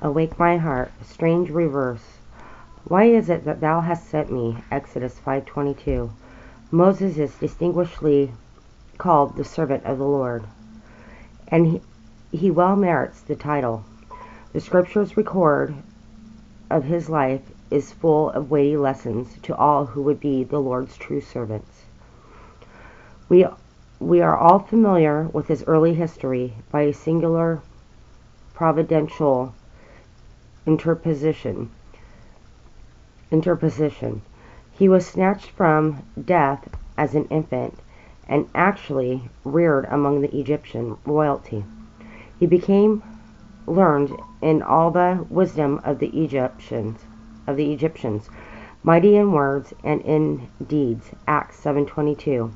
Awake my heart, strange reverse. Why is it that thou hast sent me? Exodus 5:22. Moses is distinguishedly called the servant of the Lord, and he well merits the title. The scriptures record of his life is full of weighty lessons to all who would be the Lord's true servants. We are all familiar with his early history by a singular providential interposition. He was snatched from death as an infant and actually reared among the Egyptian royalty. He became learned in all the wisdom of the Egyptians, mighty in words and in deeds. Acts 7:22.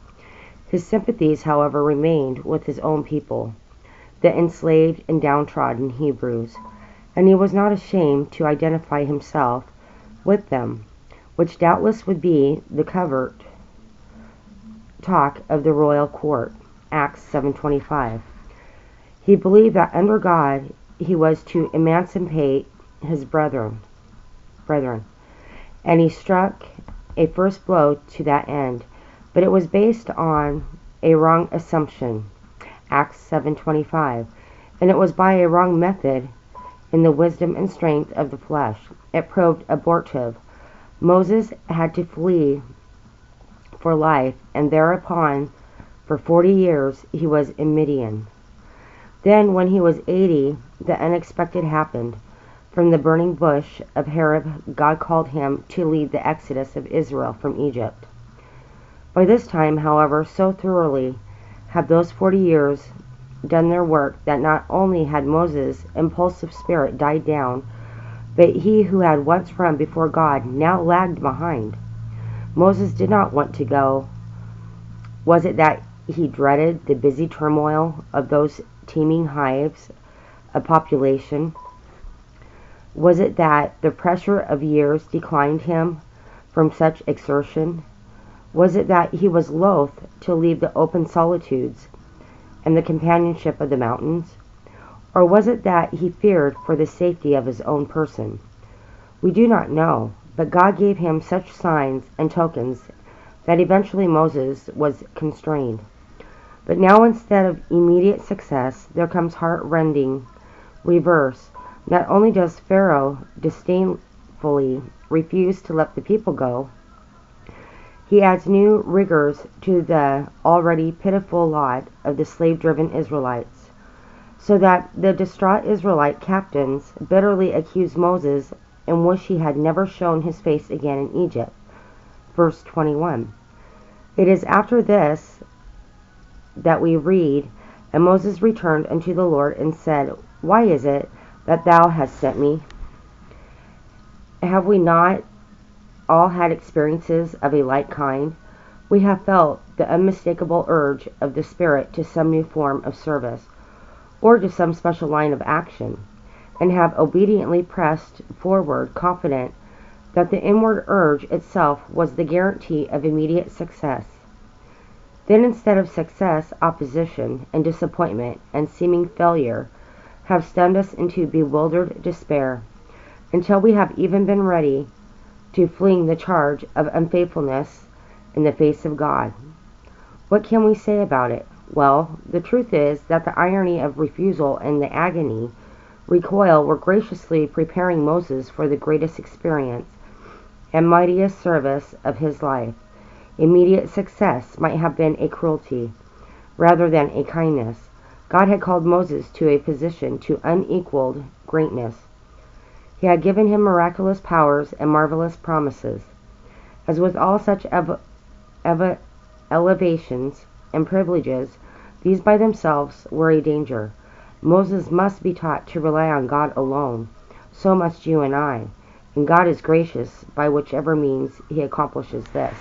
His sympathies, however, remained with his own people, the enslaved and downtrodden Hebrews, and he was not ashamed to identify himself with them, which doubtless would be the covert talk of the royal court. Acts 7:25. He believed that under God he was to emancipate his brethren, and he struck a first blow to that end, but it was based on a wrong assumption. Acts 7:25. And it was by a wrong method in the wisdom and strength of the flesh. It proved abortive. Moses had to flee for life, and thereupon for 40 years he was in Midian. Then when he was 80, the unexpected happened. From the burning bush of Horeb, God called him to lead the exodus of Israel from Egypt. By this time, however, so thoroughly had those 40 years done their work that not only had Moses' impulsive spirit died down, but he who had once run before God now lagged behind. Moses did not want to go. Was it that he dreaded the busy turmoil of those teeming hives of population? Was it that the pressure of years declined him from such exertion? Was it that he was loath to leave the open solitudes and the companionship of the mountains? Or was it that he feared for the safety of his own person? We do not know, but God gave him such signs and tokens that eventually Moses was constrained. But now instead of immediate success, there comes heart-rending reverse. Not only does Pharaoh disdainfully refuse to let the people go, he adds new rigors to the already pitiful lot of the slave-driven Israelites, so that the distraught Israelite captains bitterly accuse Moses and wish he had never shown his face again in Egypt. Verse 21. It is after this that we read, And Moses returned unto the Lord and said, Why is it that thou hast sent me? Have we not all had experiences of a like kind? We have felt the unmistakable urge of the Spirit to some new form of service, or to some special line of action, and have obediently pressed forward, confident that the inward urge itself was the guarantee of immediate success. Then instead of success, opposition and disappointment and seeming failure have stunned us into bewildered despair, until we have even been ready to fling the charge of unfaithfulness in the face of God. What can we say about it? Well, the truth is that the irony of refusal and the agony recoil were graciously preparing Moses for the greatest experience and mightiest service of his life. Immediate success might have been a cruelty rather than a kindness. God had called Moses to a position to unequaled greatness. He had given him miraculous powers and marvelous promises. As with all such elevations and privileges, these by themselves were a danger. Moses must be taught to rely on God alone. So must you and I. And God is gracious by whichever means he accomplishes this.